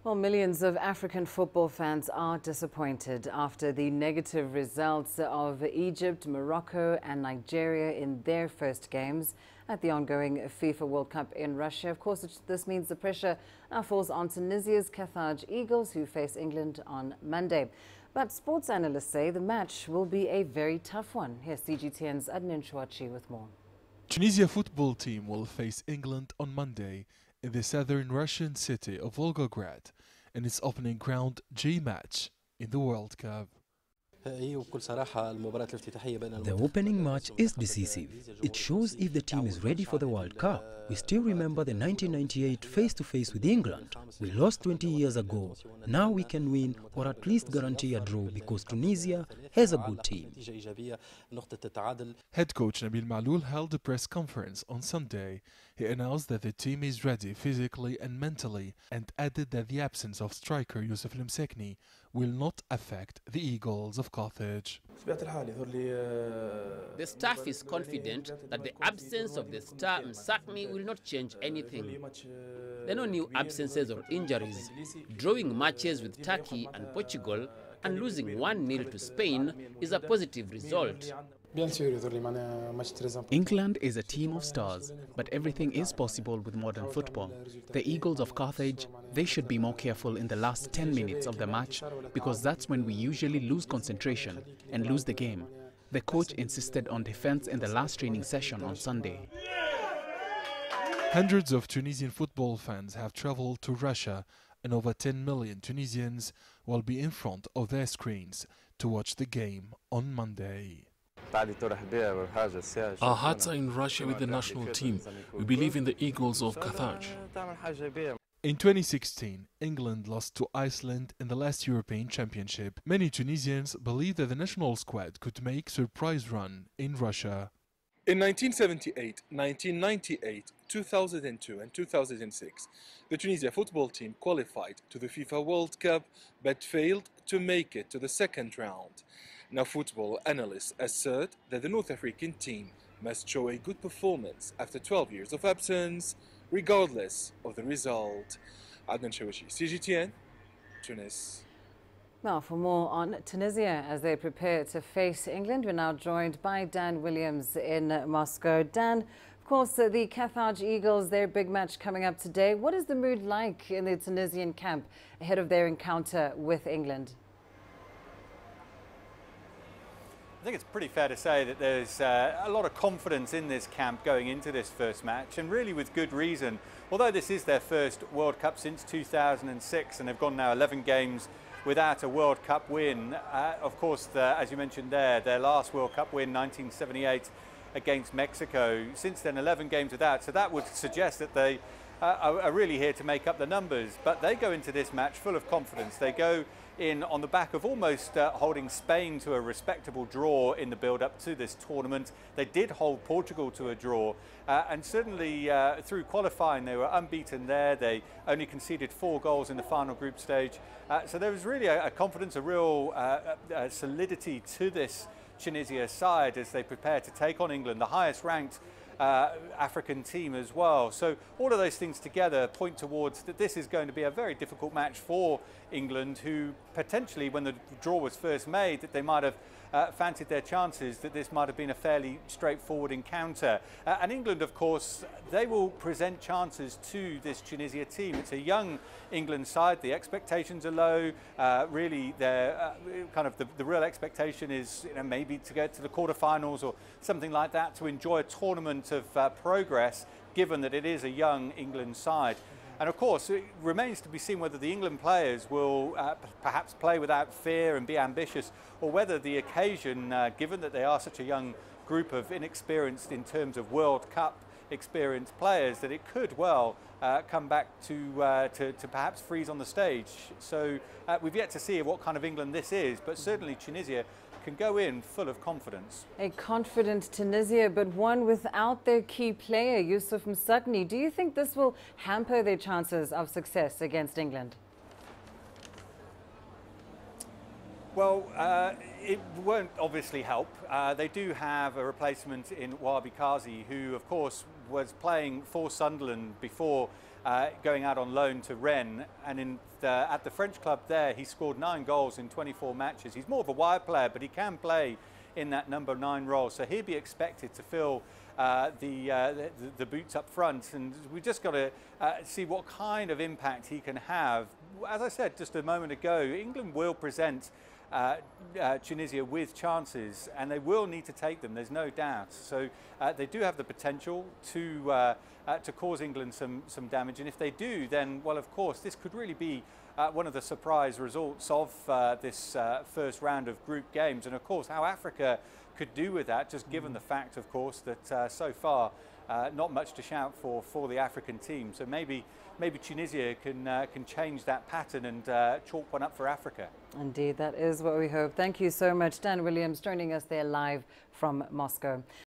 Well, millions of African football fans are disappointed after the negative results of Egypt, Morocco and Nigeria in their first games at the ongoing FIFA World Cup in Russia. Of course, this means the pressure now falls on Tunisia's Carthage Eagles, who face England on Monday. But sports analysts say the match will be a very tough one. Here's CGTN's Adnen Chaouachi with more. Tunisia football team will face England on Monday in the southern Russian city of Volgograd in its opening ground G match in the World Cup. The opening match is decisive. It shows if the team is ready for the World Cup. We still remember the 1998 face-to-face with England. We lost 20 years ago. Now we can win or at least guarantee a draw because Tunisia has a good team. Head coach Nabil Maloul held a press conference on Sunday. He announced that the team is ready physically and mentally and added that the absence of striker Youssef Lemsekni will not affect the Eagles of Carthage. The staff is confident that the absence of the star Msakni will not change anything. There are no new absences or injuries. Drawing matches with Turkey and Portugal and losing 1-0 to Spain is a positive result. England is a team of stars, but everything is possible with modern football. The Eagles of Carthage, they should be more careful in the last 10 minutes of the match because that's when we usually lose concentration and lose the game. The coach insisted on defense in the last training session on Sunday. Hundreds of Tunisian football fans have traveled to Russia, and over 10 million Tunisians will be in front of their screens to watch the game on Monday. Our hearts are in Russia with the national team. We believe in the Eagles of Carthage. In 2016, England lost to Iceland in the last European Championship. Many Tunisians believe that the national squad could make a surprise run in Russia. In 1978, 1998, 2002 and 2006, the Tunisia football team qualified to the FIFA World Cup but failed to make it to the second round. Now football analysts assert that the North African team must show a good performance after 12 years of absence, regardless of the result. Adnen, Chaouachi, CGTN, Tunis. Well, for more on Tunisia as they prepare to face England, we're now joined by Dan Williams in Moscow. Dan, of course, the Carthage Eagles, their big match coming up today. What is the mood like in the Tunisian camp ahead of their encounter with England? I think it's pretty fair to say that there's a lot of confidence in this camp going into this first match, and really with good reason. Although this is their first World Cup since 2006 and they've gone now 11 games without a World Cup win. Of course, as you mentioned there, their last World Cup win, 1978, against Mexico. Since then, 11 games without. So that would suggest that they are really here to make up the numbers. But they go into this match full of confidence. They go in on the back of almost holding Spain to a respectable draw in the build-up to this tournament. They did hold Portugal to a draw, and certainly through qualifying they were unbeaten there. They only conceded 4 goals in the final group stage. So there was really a confidence, a real solidity to this Tunisia side as they prepare to take on England, the highest ranked African team as well. So all of those things together point towards that this is going to be a very difficult match for England, who potentially, when the draw was first made, that they might have fancied their chances, that this might have been a fairly straightforward encounter. And England, of course, they will present chances to this Tunisia team. It's a young England side. The expectations are low. Really, kind of the real expectation is, you know, maybe to get to the quarterfinals or something like that, to enjoy a tournament of progress, given that it is a young England side. And of course, it remains to be seen whether the England players will perhaps play without fear and be ambitious, or whether the occasion, given that they are such a young group of inexperienced in terms of World Cup experienced players, that it could well come back to perhaps freeze on the stage. So we've yet to see what kind of England this is, but certainly Tunisia can go in full of confidence. A confident Tunisia, but one without their key player, Youssef Msakni. Do you think this will hamper their chances of success against England? Well, it won't obviously help. They do have a replacement in Wabi Kazi, who of course was playing for Sunderland before going out on loan to Rennes, and at the French club there, he scored 9 goals in 24 matches. He's more of a wide player, but he can play in that number 9 role, so he'll be expected to fill the boots up front, and we just got to see what kind of impact he can have. As I said just a moment ago, England will present Tunisia with chances, and they will need to take them, there's no doubt. So they do have the potential to cause England some damage, and if they do, then, well, of course, this could really be one of the surprise results of this first round of group games, and of course how Africa could do with that, just given the fact, of course, that so far not much to shout for the African team. So maybe Tunisia can change that pattern and chalk one up for Africa. Indeed, that is what we hope. Thank you so much, Dan Williams, joining us there live from Moscow.